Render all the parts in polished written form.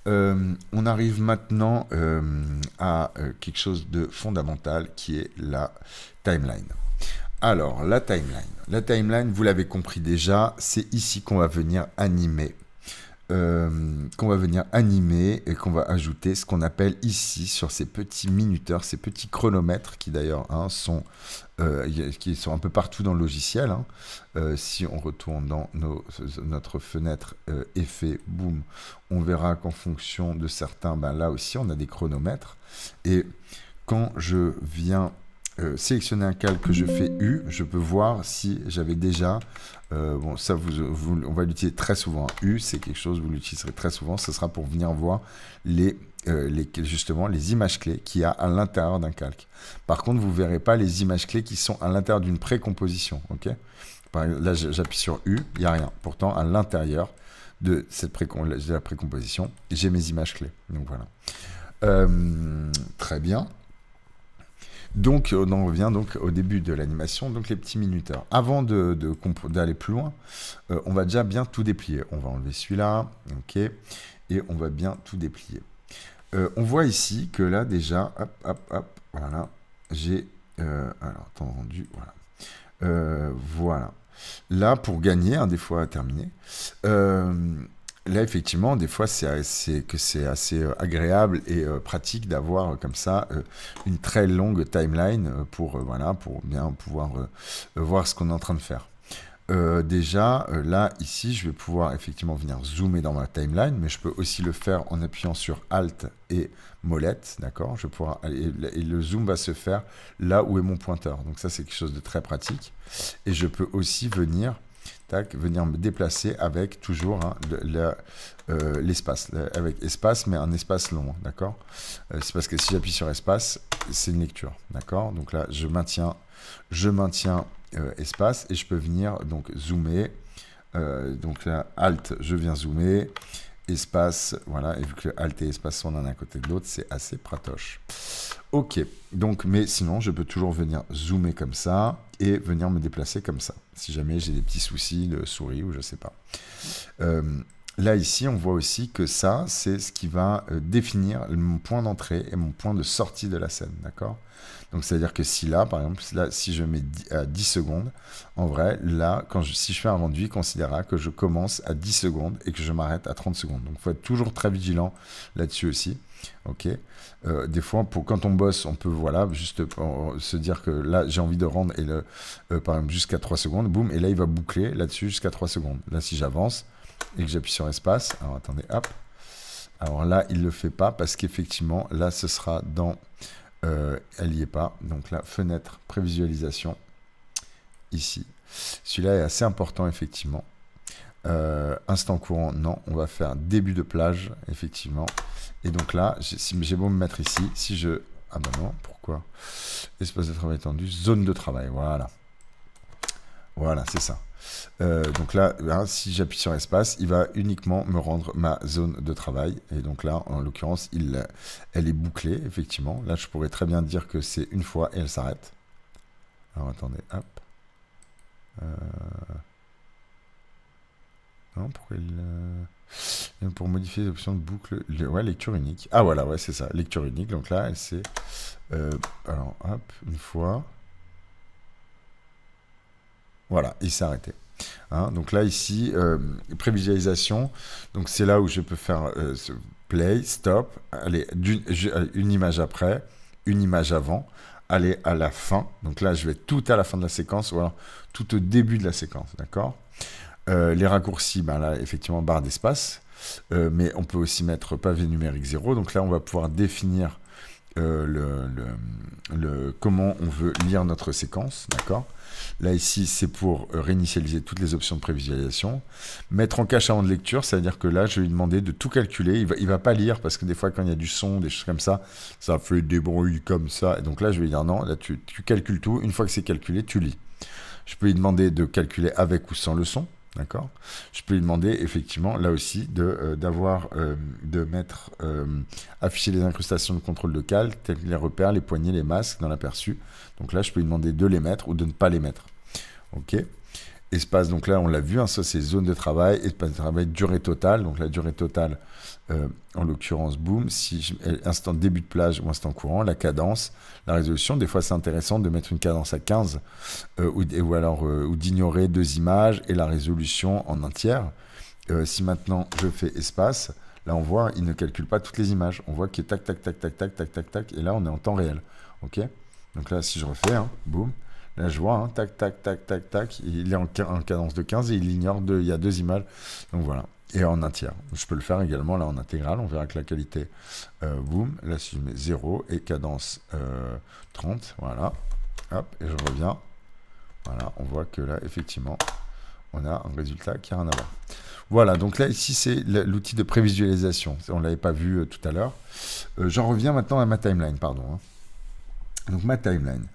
On arrive maintenant à quelque chose de fondamental qui est la timeline. Alors, la timeline. La timeline, vous l'avez compris déjà, c'est ici qu'on va venir animer. Et qu'on va ajouter ce qu'on appelle ici, sur ces petits minuteurs, ces petits chronomètres qui d'ailleurs qui sont un peu partout dans le logiciel. Si on retourne dans notre fenêtre effet, boum, on verra qu'en fonction de certains, ben là aussi on a des chronomètres. Et quand je viens sélectionner un calque que je fais U, je peux voir si j'avais déjà, bon ça on va l'utiliser très souvent, U c'est quelque chose, vous l'utiliserez très souvent, ce sera pour venir voir justement les images clés qu'il y a à l'intérieur d'un calque. Par contre, vous ne verrez pas les images clés qui sont à l'intérieur d'une précomposition, ok. Là j'appuie sur U, il n'y a rien, pourtant à l'intérieur de la précomposition, j'ai mes images clés, donc voilà. Très bien. Donc, on en revient donc au début de l'animation, donc les petits minuteurs. Avant d'aller plus loin, on va déjà bien tout déplier. On va enlever celui-là, ok, et on va bien tout déplier. On voit ici que là déjà, hop, voilà, j'ai, alors temps rendu, voilà, voilà. Là, pour gagner, des fois à terminer. Là, effectivement, des fois, c'est assez agréable et pratique d'avoir comme ça une très longue timeline pour bien pouvoir voir ce qu'on est en train de faire. Déjà, là, ici, je vais pouvoir effectivement venir zoomer dans ma timeline, mais je peux aussi le faire en appuyant sur Alt et molette, d'accord. Je vais pouvoir et le zoom va se faire là où est mon pointeur. Donc ça, c'est quelque chose de très pratique. Et je peux aussi venir me déplacer avec toujours l'espace, avec espace, mais un espace long, d'accord. C'est parce que si j'appuie sur espace, c'est une lecture, d'accord. Donc là, je maintiens espace et je peux venir donc zoomer. Donc là, Alt, je viens zoomer, espace, voilà, et vu que Alt et espace sont l'un à côté de l'autre, c'est assez pratoche. Ok, donc, mais sinon, je peux toujours venir zoomer comme ça et venir me déplacer comme ça, si jamais j'ai des petits soucis de souris ou je sais pas. Là, ici, on voit aussi que ça, c'est ce qui va définir mon point d'entrée et mon point de sortie de la scène, d'accord. Donc, c'est-à-dire que si là, par exemple, là, si je mets à 10 secondes, en vrai, là, si je fais un rendu, il considérera que je commence à 10 secondes et que je m'arrête à 30 secondes. Donc, il faut être toujours très vigilant là-dessus aussi. Ok. Des fois, quand on bosse, on peut juste se dire que là, j'ai envie de rendre par exemple jusqu'à 3 secondes, boum, et là, il va boucler là-dessus jusqu'à 3 secondes. Là, si j'avance et que j'appuie sur espace, alors attendez, hop. Alors là, il ne le fait pas parce qu'effectivement, là, ce sera dans... elle n'y est pas. Donc là, fenêtre, prévisualisation, ici. Celui-là est assez important, effectivement. Instant courant, non. On va faire début de plage, effectivement. Et donc là, j'ai beau me mettre ici, si je... Ah ben non, pourquoi? Espace de travail étendu, zone de travail, voilà. Voilà, c'est ça. Donc là, si j'appuie sur espace, il va uniquement me rendre ma zone de travail. Et donc là, en l'occurrence, elle est bouclée, effectivement. Là, je pourrais très bien dire que c'est une fois et elle s'arrête. Alors attendez, hop. Non, pourquoi pour modifier les options de boucle, ouais, lecture unique. Ah voilà, ouais, c'est ça, lecture unique. Donc là, c'est alors hop, une fois. Voilà, il s'est arrêté. Donc là, ici, prévisualisation. Donc c'est là où je peux faire play, stop, aller une image après, une image avant, aller à la fin. Donc là, je vais tout à la fin de la séquence ou alors tout au début de la séquence, d'accord. Les raccourcis, là, effectivement, barre d'espace. Mais on peut aussi mettre pavé numérique 0. Donc là, on va pouvoir définir comment on veut lire notre séquence, d'accord. Là, ici, c'est pour réinitialiser toutes les options de prévisualisation. Mettre en cache avant de lecture, c'est-à-dire que là, je vais lui demander de tout calculer. Il va pas lire, parce que des fois, quand il y a du son, des choses comme ça fait des bruits comme ça. Et donc là, je vais lui dire non, là, tu calcules tout. Une fois que c'est calculé, tu lis. Je peux lui demander de calculer avec ou sans le son. D'accord. Je peux lui demander effectivement là aussi de mettre afficher les incrustations de contrôle de calque telles que les repères, les poignées, les masques dans l'aperçu. Donc là je peux lui demander de les mettre ou de ne pas les mettre. Ok. espace, donc là on l'a vu, hein, ça c'est zone de travail, espace de travail, durée totale, donc la durée totale, en l'occurrence, boum, si instant début de plage ou instant courant, la cadence, la résolution, des fois c'est intéressant de mettre une cadence à 15, ou alors ou d'ignorer 2 images et la résolution en un tiers. Si maintenant je fais espace, là on voit, il ne calcule pas toutes les images, on voit qu'il est tac, tac, tac, tac, tac, tac, tac, tac, et là on est en temps réel, ok. Donc là si je refais, hein, boum, là, je vois, hein, tac, tac, tac, tac, tac. Il est en cadence de 15 et il ignore il y a 2 images. Donc voilà. Et en un tiers. Je peux le faire également là en intégrale. On verra que la qualité, boum. Là, si je mets 0 et cadence 30, voilà. Hop, et je reviens. Voilà, on voit que là, effectivement, on a un résultat qui n'a rien à voir. Voilà, donc là, ici, c'est l'outil de prévisualisation. On ne l'avait pas vu tout à l'heure. J'en reviens maintenant à ma timeline, pardon. Hein. Donc ma timeline,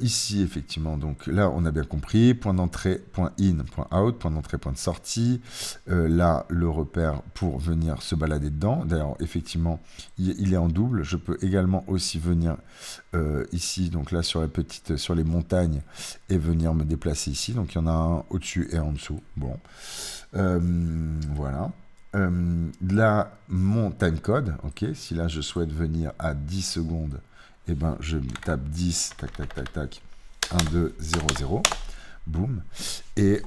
ici effectivement, donc là on a bien compris, point d'entrée, point in, point out, point d'entrée, point de sortie, là le repère pour venir se balader dedans, d'ailleurs effectivement il est en double, je peux également aussi venir ici, donc là sur les montagnes et venir me déplacer ici, donc il y en a un au-dessus et en dessous, bon, voilà. Là mon timecode, ok, si là je souhaite venir à 10 secondes, et ben je tape 10, tac, tac, tac, tac, 1, 2, 0, 0, boum. Et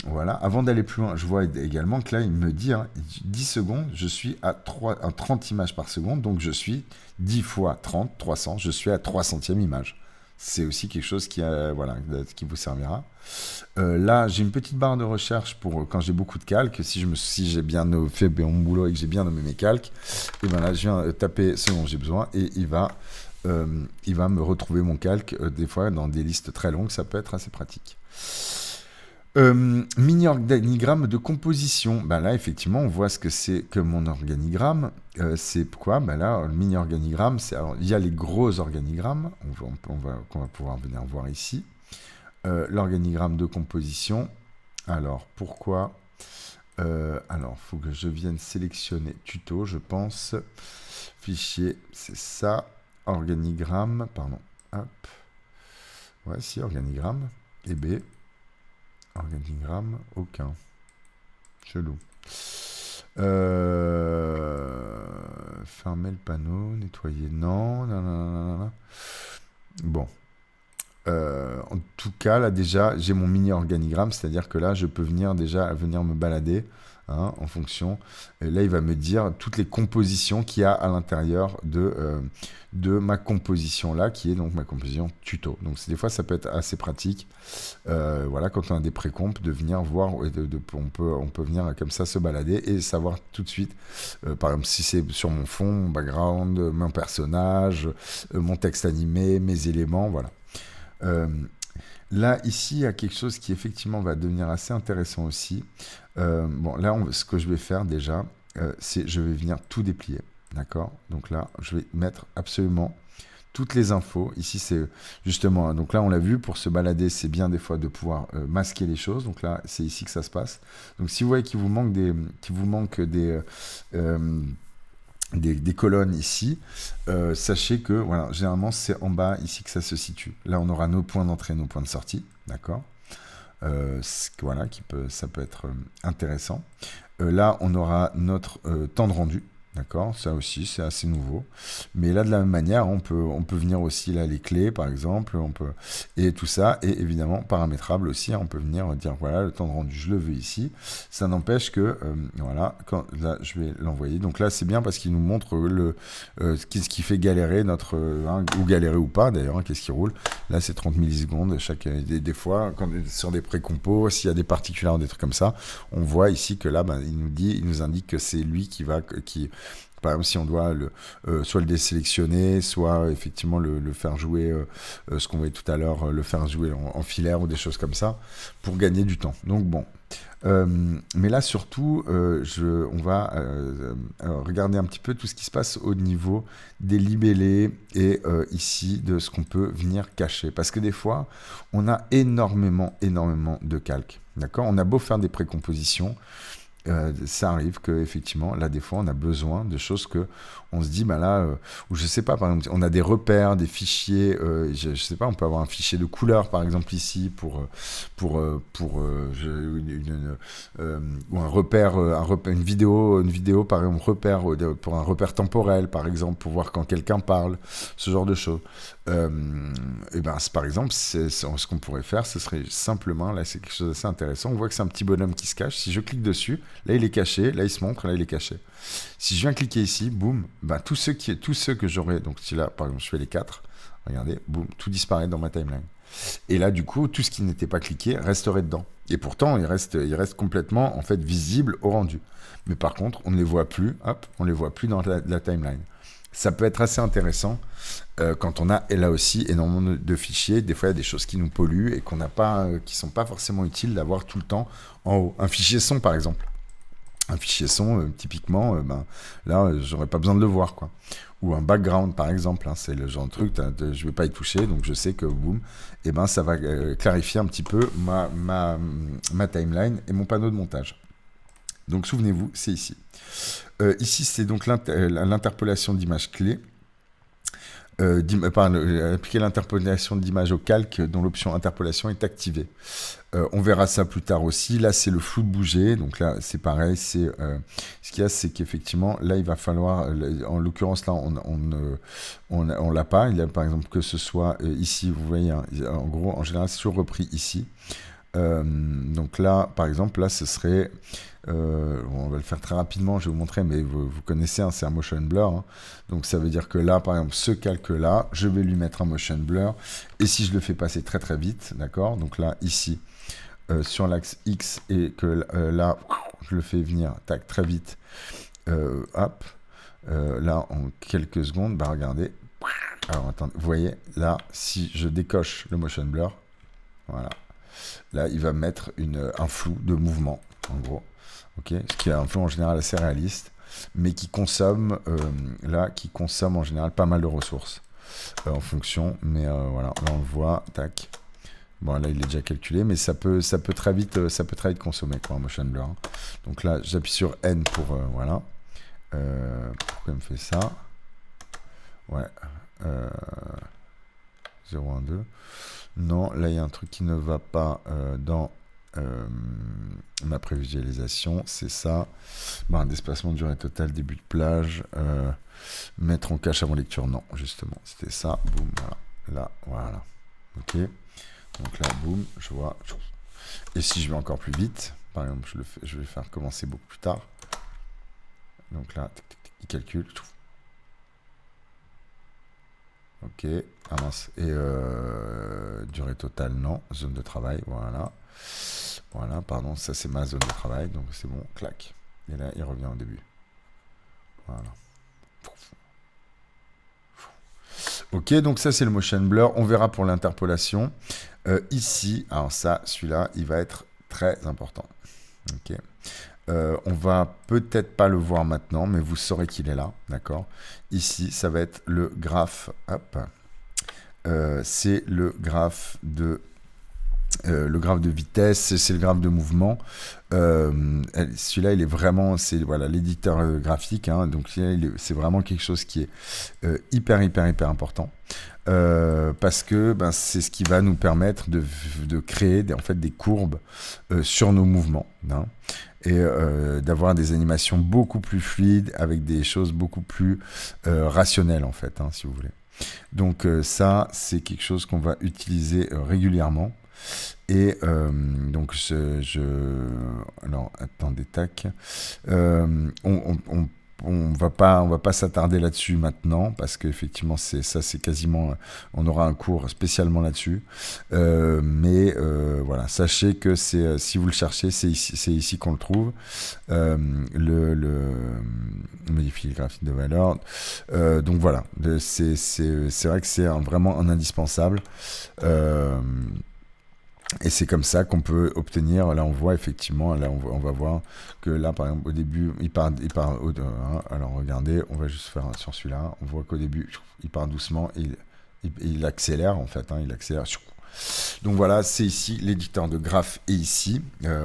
voilà, avant d'aller plus loin, je vois également que là, il me dit, hein, 10 secondes, je suis à 30 images par seconde, donc je suis 10 fois 30, 300, je suis à 300e image. C'est aussi quelque chose qui vous servira. Là, j'ai une petite barre de recherche pour quand j'ai beaucoup de calques. Si j'ai bien fait mon boulot et que j'ai bien nommé mes calques, et ben là, je viens taper ce dont j'ai besoin et il va me retrouver mon calque. Des fois, dans des listes très longues, ça peut être assez pratique. Mini-organigramme de composition. Ben là, effectivement, on voit ce que c'est que mon organigramme. C'est quoi? Ben là, le mini-organigramme, il y a les gros organigrammes, qu'on va pouvoir venir voir ici. L'organigramme de composition. Alors, pourquoi? Alors, il faut que je vienne sélectionner tuto, je pense. Fichier, c'est ça. Organigramme, pardon. Hop. Ouais, si, organigramme. Et B. Organigramme, aucun. Chelou. Fermer le panneau, nettoyer, non. Bon. En tout cas, là déjà, j'ai mon mini-organigramme, c'est-à-dire que là, je peux venir me balader, hein, en fonction. Et là, il va me dire toutes les compositions qu'il y a à l'intérieur de ma composition là, qui est donc ma composition tuto. Donc des fois, ça peut être assez pratique. Voilà, quand on a des précomptes, de venir voir, on peut venir comme ça se balader et savoir tout de suite, par exemple, si c'est sur mon fond, mon background, mon personnage, mon texte animé, mes éléments, voilà. Là, ici, il y a quelque chose qui effectivement va devenir assez intéressant aussi. Bon, là, ce que je vais faire déjà, c'est je vais venir tout déplier. D'accord? Donc là, je vais mettre absolument toutes les infos. Ici, c'est justement, donc là, on l'a vu, pour se balader, c'est bien des fois de pouvoir masquer les choses. Donc là, c'est ici que ça se passe. Donc si vous voyez qu'il vous manque des colonnes ici, sachez que voilà, généralement c'est en bas ici que ça se situe. Là on aura nos points d'entrée, nos points de sortie, d'accord, voilà, ça peut être intéressant. Là on aura notre temps de rendu, d'accord, ça aussi c'est assez nouveau, mais là de la même manière on peut venir aussi là les clés par exemple, et tout ça est évidemment paramétrable aussi, hein, on peut venir dire voilà le temps de rendu je le veux ici, ça n'empêche que voilà, là je vais l'envoyer, donc là c'est bien parce qu'il nous montre ce qui fait galérer ou galérer ou pas d'ailleurs, hein, qu'est-ce qui roule, là c'est 30 millisecondes des fois sur des précompos, s'il y a des particularités, des trucs comme ça, on voit ici que là il nous indique que c'est lui qui par exemple, si on doit soit le désélectionner, soit effectivement le faire jouer, ce qu'on voyait tout à l'heure, le faire jouer en filaire ou des choses comme ça, pour gagner du temps. Donc bon. Mais là, surtout, on va regarder un petit peu tout ce qui se passe au niveau des libellés et ici, de ce qu'on peut venir cacher. Parce que des fois, on a énormément de calques. D'accord ? On a beau faire des précompositions. ça arrive que effectivement là des fois on a besoin de choses que on se dit bah là ou je sais pas, par exemple on a des repères, des fichiers, je sais pas, on peut avoir un fichier de couleur par exemple ici ou un repère, une vidéo par exemple repère pour un repère temporel par exemple, pour voir quand quelqu'un parle, ce genre de choses. Et ben par exemple ce qu'on pourrait faire, ce serait simplement, là c'est quelque chose d'assez intéressant, on voit que c'est un petit bonhomme qui se cache. Si je clique dessus, là il est caché, là il se montre, là il est caché. Si je viens cliquer ici, boum, ben, tous ceux que j'aurais, donc si là par exemple je fais les 4, regardez, boum, tout disparaît dans ma timeline. Et là du coup tout ce qui n'était pas cliqué resterait dedans. Et pourtant il reste complètement en fait visible au rendu. Mais par contre on ne les voit plus, hop, on les voit plus dans la timeline. Ça peut être assez intéressant quand on a, et là aussi, énormément de fichiers. Des fois, il y a des choses qui nous polluent et qu'on n'a pas, qui sont pas forcément utiles d'avoir tout le temps en haut. Un fichier son, par exemple. Un fichier son, typiquement, là, j'aurais pas besoin de le voir, quoi. Ou un background, par exemple. Hein, c'est le genre de truc, je vais pas y toucher, donc je sais que, boum, et ben, ça va clarifier un petit peu ma timeline et mon panneau de montage. Donc, souvenez-vous, c'est ici. Ici, c'est donc l'interpolation d'images clés. Appliquer l'interpolation d'image au calque dont l'option interpolation est activée. On verra ça plus tard aussi. Là, c'est le flou de bouger. Donc là, c'est pareil. Ce qu'il y a, c'est qu'effectivement, là, il va falloir, en l'occurrence, là, on l'a pas. Il y a par exemple que ce soit ici, vous voyez, hein, en gros, en général, c'est toujours repris ici. Donc là, par exemple, là, ce serait... on va le faire très rapidement, je vais vous montrer, mais vous connaissez, hein, c'est un motion blur. Hein. Donc ça veut dire que là, par exemple, ce calque-là, je vais lui mettre un motion blur. Et si je le fais passer très très vite, d'accord, donc là, ici, sur l'axe X, et que là, je le fais venir tac, très vite, hop, là, en quelques secondes, bah regardez. Alors attendez, vous voyez, là, si je décoche le motion blur, voilà, là, il va mettre un flou de mouvement, en gros. Okay, ce qui est un flou en général assez réaliste, mais qui consomme en général pas mal de ressources en fonction. Mais voilà, là on le voit, tac. Bon là il est déjà calculé, mais ça peut très vite consommer quoi, un motion blur. Hein. Donc là j'appuie sur N pour voilà. Pourquoi il me fait ça? Ouais. 0, 1, 2. Non, là il y a un truc qui ne va pas dans ma prévisualisation, c'est ça. Déplacement de durée totale, début de plage, mettre en cache avant lecture, non, justement, c'était ça. Boum, voilà. Là, voilà. Ok. Donc là, boum, je vois. Et si je vais encore plus vite, par exemple, je vais faire commencer beaucoup plus tard. Donc là, il calcule. Ok. Ah mince. Et durée totale, non. Zone de travail, voilà. Voilà, pardon, ça c'est ma zone de travail, donc c'est bon, clac. Et là, il revient au début. Voilà. Ok, donc ça c'est le motion blur. On verra pour l'interpolation. Ici, alors ça, celui-là, il va être très important. Ok. On va peut-être pas le voir maintenant, mais vous saurez qu'il est là, d'accord. Ici, ça va être le graphe. Hop. C'est le graphe de vitesse, c'est le graphe de mouvement. Celui-là, il est vraiment, c'est voilà l'éditeur graphique, hein, donc c'est vraiment quelque chose qui est hyper important parce que c'est ce qui va nous permettre de créer en fait des courbes sur nos mouvements, hein, et d'avoir des animations beaucoup plus fluides avec des choses beaucoup plus rationnelles en fait, hein, si vous voulez. Donc ça, c'est quelque chose qu'on va utiliser régulièrement. Et donc alors attendez, tac, on va pas s'attarder là-dessus maintenant parce qu'effectivement c'est quasiment, on aura un cours spécialement là-dessus, mais sachez que si vous le cherchez, c'est ici qu'on le trouve, le modifier le graphique de valeur. Donc voilà, c'est vrai que c'est vraiment un indispensable. Et c'est comme ça qu'on peut obtenir, là on voit effectivement, là on va voir que là par exemple au début, il part alors regardez, on va juste faire sur celui-là, on voit qu'au début, il part doucement, il accélère en fait, hein, il accélère, Donc voilà, c'est ici, l'éditeur de graphes est ici.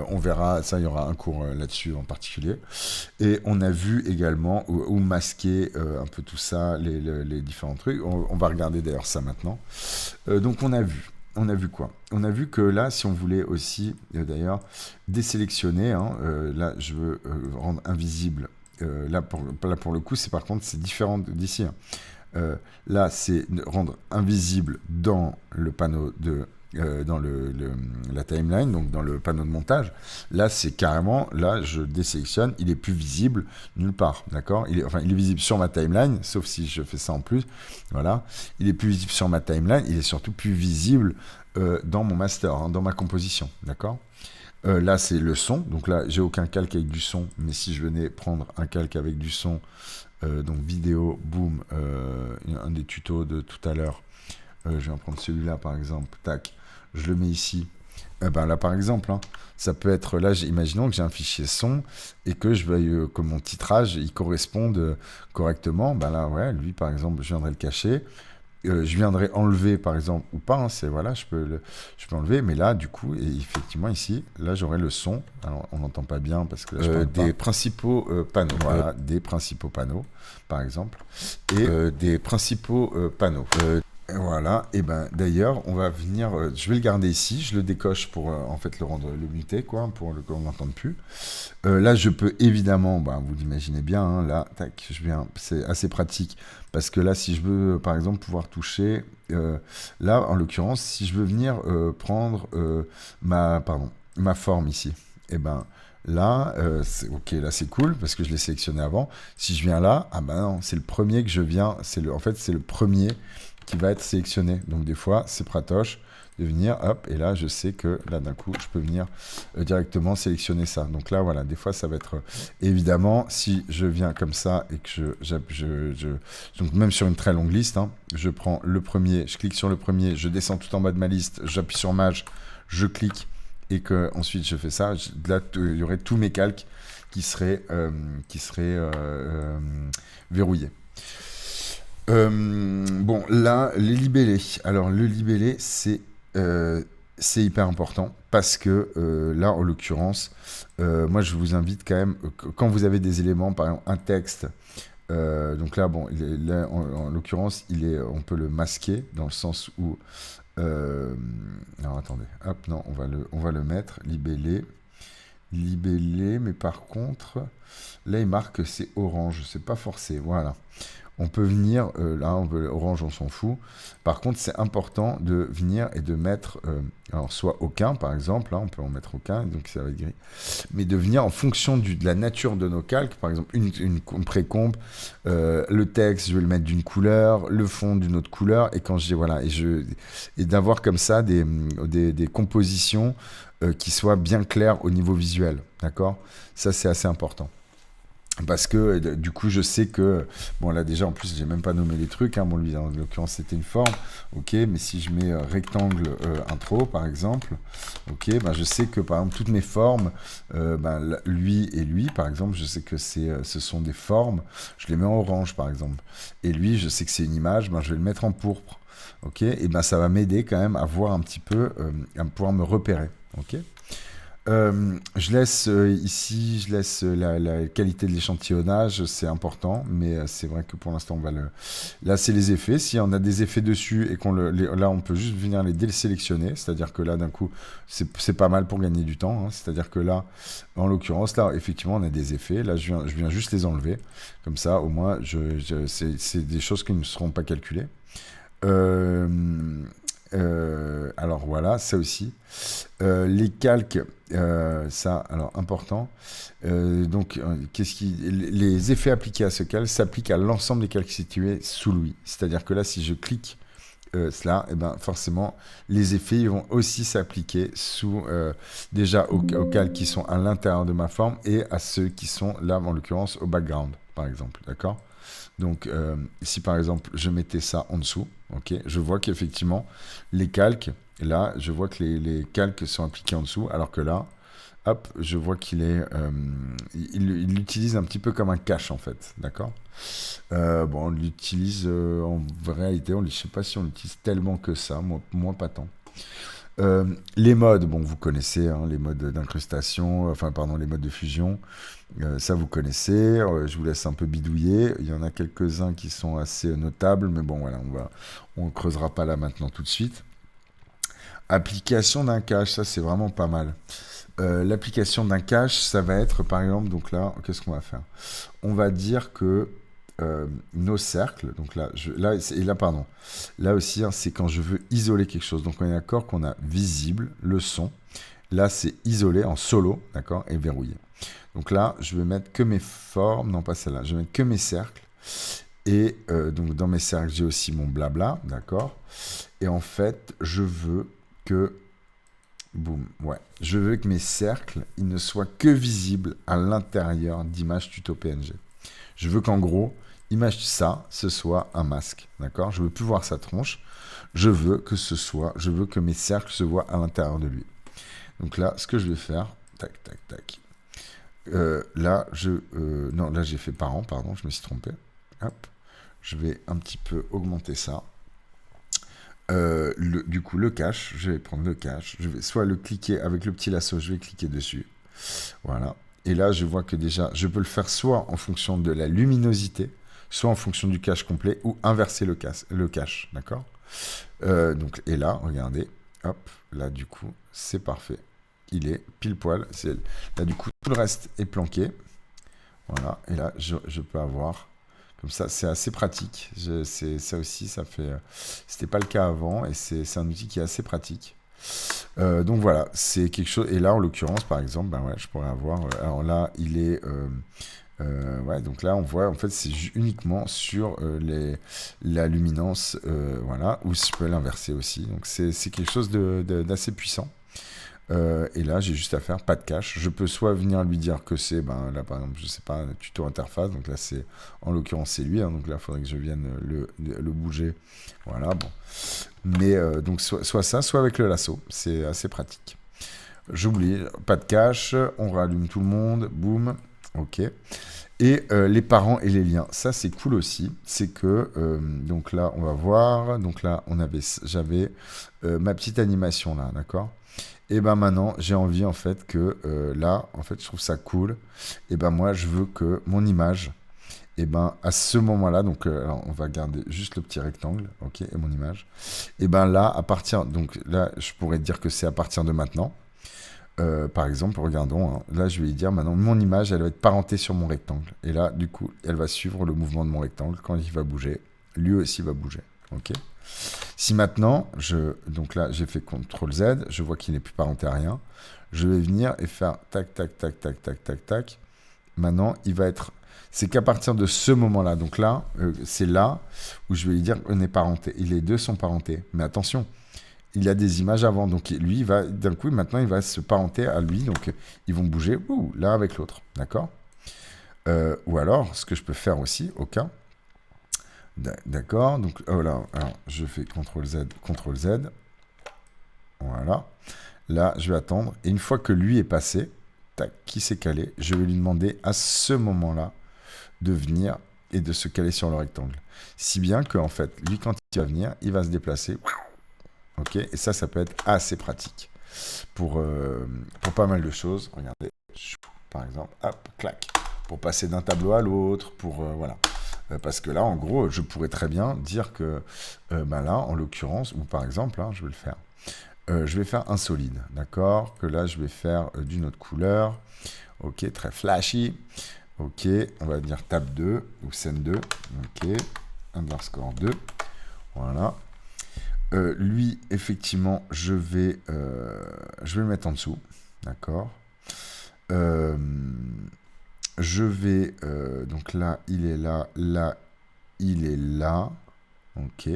On verra, ça, il y aura un cours là-dessus en particulier. Et on a vu également où masquer un peu tout ça, les différents trucs. On va regarder d'ailleurs ça maintenant. Donc on a vu. On a vu quoi? On a vu que là, si on voulait aussi, d'ailleurs, désélectionner, hein, là, je veux rendre invisible. Là, pour le coup, c'est par contre, c'est différent d'ici. Hein. Là, c'est rendre invisible dans le panneau de... dans la timeline, donc dans le panneau de montage. Là, c'est carrément, là, je désélectionne, il est plus visible nulle part, d'accord? Il est visible sur ma timeline, sauf si je fais ça en plus, voilà. Il est plus visible sur ma timeline, il est surtout plus visible dans mon master, hein, dans ma composition, d'accord? Là, c'est le son, donc là, j'ai aucun calque avec du son, mais si je venais prendre un calque avec du son, donc vidéo, boom, un des tutos de tout à l'heure, je vais en prendre celui-là par exemple, tac, je le mets ici. Là par exemple, hein, ça peut être, là imaginons que j'ai un fichier son et que je veuille que mon titrage il corresponde correctement. Là ouais, lui par exemple, je viendrai le cacher. Je viendrai enlever par exemple ou pas, hein, c'est voilà, je peux enlever, mais là du coup, et effectivement ici, là j'aurai le son. Alors on n'entend pas bien parce que là je parle des principaux panneaux, voilà, des principaux panneaux par exemple, et des principaux panneaux. Voilà, et d'ailleurs, on va venir, je vais le garder ici, je le décoche pour en fait le rendre le muter, quoi, pour qu'on n'entende plus. Là, je peux évidemment, vous l'imaginez bien, hein, là, tac, c'est assez pratique, parce que là, si je veux, par exemple, pouvoir toucher, là, en l'occurrence, si je veux venir prendre ma forme ici, là, ok, là c'est cool parce que je l'ai sélectionné avant. Si je viens là, non, c'est le premier que je viens, en fait, c'est le premier qui va être sélectionné. Donc des fois, c'est pratoche de venir, hop, et là, je sais que là, d'un coup, je peux venir directement sélectionner ça. Donc là, voilà, des fois, ça va être... évidemment, si je viens comme ça et que donc même sur une très longue liste, hein, je prends le premier, je clique sur le premier, je descends tout en bas de ma liste, j'appuie sur Maj, je clique, et que ensuite je fais ça, là, il y aurait tous mes calques qui seraient verrouillés. Bon, là, les libellés. Alors, le libellé, c'est hyper important parce que là, en l'occurrence, moi, je vous invite quand même, quand vous avez des éléments, par exemple, un texte, donc là, bon, en l'occurrence, on peut le masquer dans le sens où... alors, attendez, hop, non, on va le mettre, libellé, mais par contre, là, il marque que c'est orange, c'est pas forcé, voilà. On peut venir, là, orange, on s'en fout. Par contre, c'est important de venir et de mettre, alors soit aucun, par exemple, là, on peut en mettre aucun, donc ça va être gris. Mais de venir en fonction de la nature de nos calques, par exemple, une précomp, le texte, je vais le mettre d'une couleur, le fond d'une autre couleur, et quand et d'avoir comme ça des compositions qui soient bien claires au niveau visuel, d'accord? Ça, c'est assez important. Parce que du coup je sais que bon là déjà en plus j'ai même pas nommé les trucs, hein. Bon lui en l'occurrence c'était une forme, ok, mais si je mets rectangle intro par exemple, ok, je sais que par exemple toutes mes formes, lui et lui par exemple, je sais que ce sont des formes, je les mets en orange par exemple, et lui je sais que c'est une image, je vais le mettre en pourpre, ok, et ça va m'aider quand même à voir un petit peu, à pouvoir me repérer, ok. Je laisse ici, la qualité de l'échantillonnage, c'est important, mais c'est vrai que pour l'instant, là, c'est les effets. Si on a des effets dessus et là, on peut juste venir les désélectionner, c'est-à-dire que là, d'un coup, c'est pas mal pour gagner du temps. Hein. C'est-à-dire que là, en l'occurrence, là, effectivement, on a des effets. Là, je viens juste les enlever. Comme ça, au moins, c'est des choses qui ne seront pas calculées. Alors voilà, ça aussi. Les calques, ça, alors important. Donc, les effets appliqués à ce calque s'appliquent à l'ensemble des calques situés sous lui. C'est-à-dire que là, si je clique cela, forcément, les effets ils vont aussi s'appliquer déjà aux calques qui sont à l'intérieur de ma forme et à ceux qui sont là, en l'occurrence, au background, par exemple. D'accord ? Donc, si par exemple, je mettais ça en dessous, ok, je vois qu'effectivement, les calques, là, je vois que les calques sont appliqués en dessous, alors que là, hop, je vois qu'il il l'utilise un petit peu comme un cache, en fait, d'accord ? On l'utilise, en réalité, je ne sais pas si on l'utilise tellement que ça, moi pas tant. Les modes, bon, vous connaissez, hein, les modes d'incrustation, enfin, pardon, les modes de fusion, ça vous connaissez. Je vous laisse un peu bidouiller. Il y en a quelques-uns qui sont assez notables, mais bon, voilà, on ne creusera pas là maintenant tout de suite. Application d'un cache, ça c'est vraiment pas mal. L'application d'un cache, ça va être par exemple, donc là, qu'est-ce qu'on va faire? On va dire que nos cercles, donc là, pardon, là aussi, hein, c'est quand je veux isoler quelque chose. Donc on est d'accord qu'on a visible, le son. Là, c'est isolé en solo, d'accord, et verrouillé. Donc là, je vais mettre que mes formes, non pas celle-là, je vais mettre que mes cercles. Et donc dans mes cercles, j'ai aussi mon blabla, d'accord. Et en fait, je veux que boum, ouais. Je veux que mes cercles, ils ne soient que visibles à l'intérieur d'image tuto PNG. Je veux qu'en gros, image ça, ce soit un masque, d'accord? Je veux plus voir sa tronche. Je veux que mes cercles se voient à l'intérieur de lui. Donc là, ce que je vais faire, tac, tac, tac. Là, là j'ai fait parent, pardon, je me suis trompé. Hop, je vais un petit peu augmenter ça. Du coup, le cache, je vais prendre le cache, je vais soit le cliquer avec le petit lasso, je vais cliquer dessus. Voilà. Et là, je vois que déjà, je peux le faire soit en fonction de la luminosité, soit en fonction du cache complet, ou inverser le cache, d'accord? Donc, et là, regardez, hop, là, du coup, c'est parfait. Il est pile poil. Là, du coup, tout le reste est planqué. Voilà. Et là, je peux avoir... Comme ça, c'est assez pratique. Ça aussi, ça fait... C'était pas le cas avant, et c'est un outil qui est assez pratique. Donc voilà, c'est quelque chose... Et là, en l'occurrence, par exemple, ben ouais, je pourrais avoir... alors là, il est... ouais, donc là, on voit, en fait, c'est uniquement sur la luminance, voilà, ou je peux l'inverser aussi. Donc c'est quelque chose d'assez puissant. Et là, j'ai juste à faire pas de cache. Je peux soit venir lui dire que c'est, ben là par exemple, je sais pas, un tuto interface. Donc là, c'est, en l'occurrence, c'est lui. Hein, donc là, il faudrait que je vienne le bouger. Voilà, bon. Mais donc soit ça, soit avec le lasso. C'est assez pratique. J'oublie, pas de cache. On rallume tout le monde. Boum. Ok. Et les parents et les liens, ça c'est cool aussi. C'est que donc là, on va voir. Donc là, j'avais ma petite animation là, d'accord. Et ben maintenant, j'ai envie en fait que là, en fait, je trouve ça cool. Et ben moi, je veux que mon image, et ben à ce moment-là, donc alors, on va garder juste le petit rectangle, ok, et mon image. Et ben là, donc là, je pourrais dire que c'est à partir de maintenant. Par exemple, regardons, hein, là, je vais lui dire maintenant, mon image, elle va être parentée sur mon rectangle. Et là, du coup, elle va suivre le mouvement de mon rectangle. Quand il va bouger, lui aussi va bouger, ok. Si maintenant, donc là, j'ai fait CTRL Z, je vois qu'il n'est plus parenté à rien, je vais venir et faire tac, tac, tac, tac, tac, tac, tac. Maintenant, il va être... C'est qu'à partir de ce moment-là, donc là, c'est là où je vais lui dire on est parenté. Les deux sont parentés. Mais attention, il y a des images avant. Donc lui, d'un coup, maintenant, il va se parenter à lui. Donc ils vont bouger l'un avec l'autre. D'accord? Ou alors, ce que je peux faire aussi, au cas... D'accord, donc voilà, alors je fais CTRL Z, CTRL Z. Voilà. Là, je vais attendre. Et une fois que lui est passé, tac, qui s'est calé, je vais lui demander à ce moment-là de venir et de se caler sur le rectangle. Si bien que, en fait, lui, quand il va venir, il va se déplacer. Ok, et ça peut être assez pratique pour pas mal de choses. Regardez, par exemple, hop, clac, pour passer d'un tableau à l'autre, pour voilà. Parce que là, en gros, je pourrais très bien dire que ben là, en l'occurrence, ou par exemple, hein, je vais le faire. Je vais faire un solide, d'accord? Que là, je vais faire d'une autre couleur. Ok, très flashy. Ok, on va dire tab 2 ou scène 2. Ok, underscore 2. Voilà. Lui, effectivement, je vais le mettre en dessous. D'accord. Je vais, donc là, il est là, là, il est là, ok,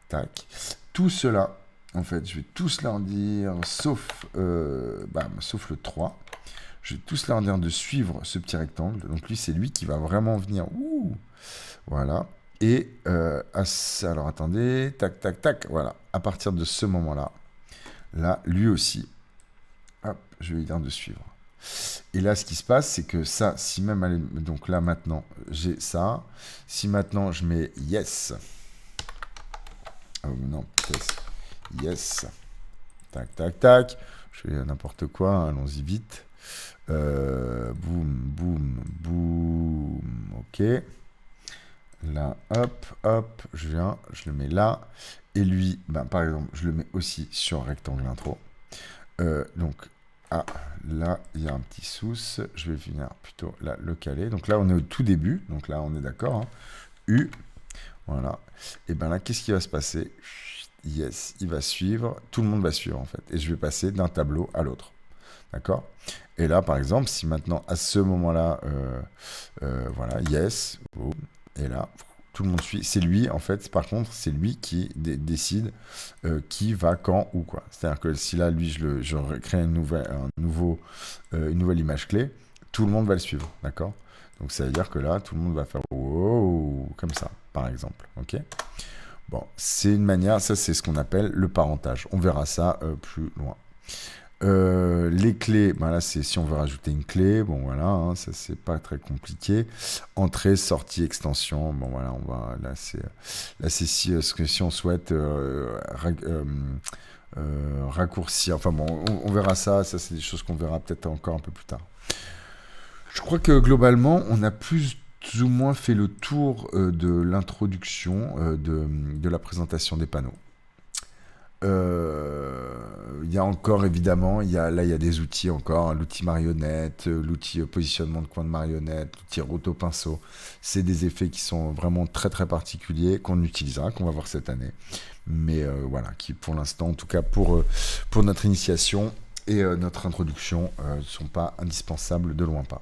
tac. Tout cela, en fait, je vais tous leur dire, sauf le 3, je vais tous leur dire de suivre ce petit rectangle. Donc lui, c'est lui qui va vraiment venir, voilà. Et, alors attendez, tac, tac, tac, voilà. À partir de ce moment-là, là, lui aussi, hop, je vais lui dire de suivre. Et là, ce qui se passe, c'est que ça, si même, donc là maintenant, j'ai ça. Si maintenant je mets yes, oh non, Yes. Tac, tac, tac. Je fais n'importe quoi, hein, allons-y vite. Boum, boum, boum. Ok. Là, hop, hop, je viens, je le mets là. Et lui, ben, par exemple, je le mets aussi sur rectangle intro. Donc, là, il y a un petit souce. Je vais venir plutôt là, le caler. Donc là, on est au tout début. Donc là, on est d'accord. Hein. U. Voilà. Et ben là, qu'est-ce qui va se passer? Yes, il va suivre. Tout le monde va suivre, en fait. Et je vais passer d'un tableau à l'autre. D'accord? Et là, par exemple, si maintenant, à ce moment-là, voilà, yes, boum, et là, tout le monde suit. C'est lui, en fait, par contre, c'est lui qui décide qui va quand ou quoi. C'est-à-dire que si là, lui, je crée une nouvelle image clé, tout le monde va le suivre, d'accord? Donc, ça veut dire que là, tout le monde va faire wow, comme ça, par exemple, ok? Bon, c'est une manière, ça, c'est ce qu'on appelle le parentage. On verra ça plus loin. Les clés, ben là c'est si on veut rajouter une clé, bon voilà, hein, ça c'est pas très compliqué. Entrée, sortie, extension, bon voilà, on va là c'est si on souhaite raccourcir, enfin bon, on verra ça c'est des choses qu'on verra peut-être encore un peu plus tard. Je crois que globalement, on a plus ou moins fait le tour de l'introduction de la présentation des panneaux. Il y a encore évidemment, il y a des outils encore, hein, l'outil marionnette, l'outil positionnement de coin de marionnette, l'outil roto-pinceau. C'est des effets qui sont vraiment très très particuliers, qu'on utilisera, qu'on va voir cette année. Mais voilà, qui pour l'instant, en tout cas pour notre initiation et notre introduction, ne sont pas indispensables de loin pas.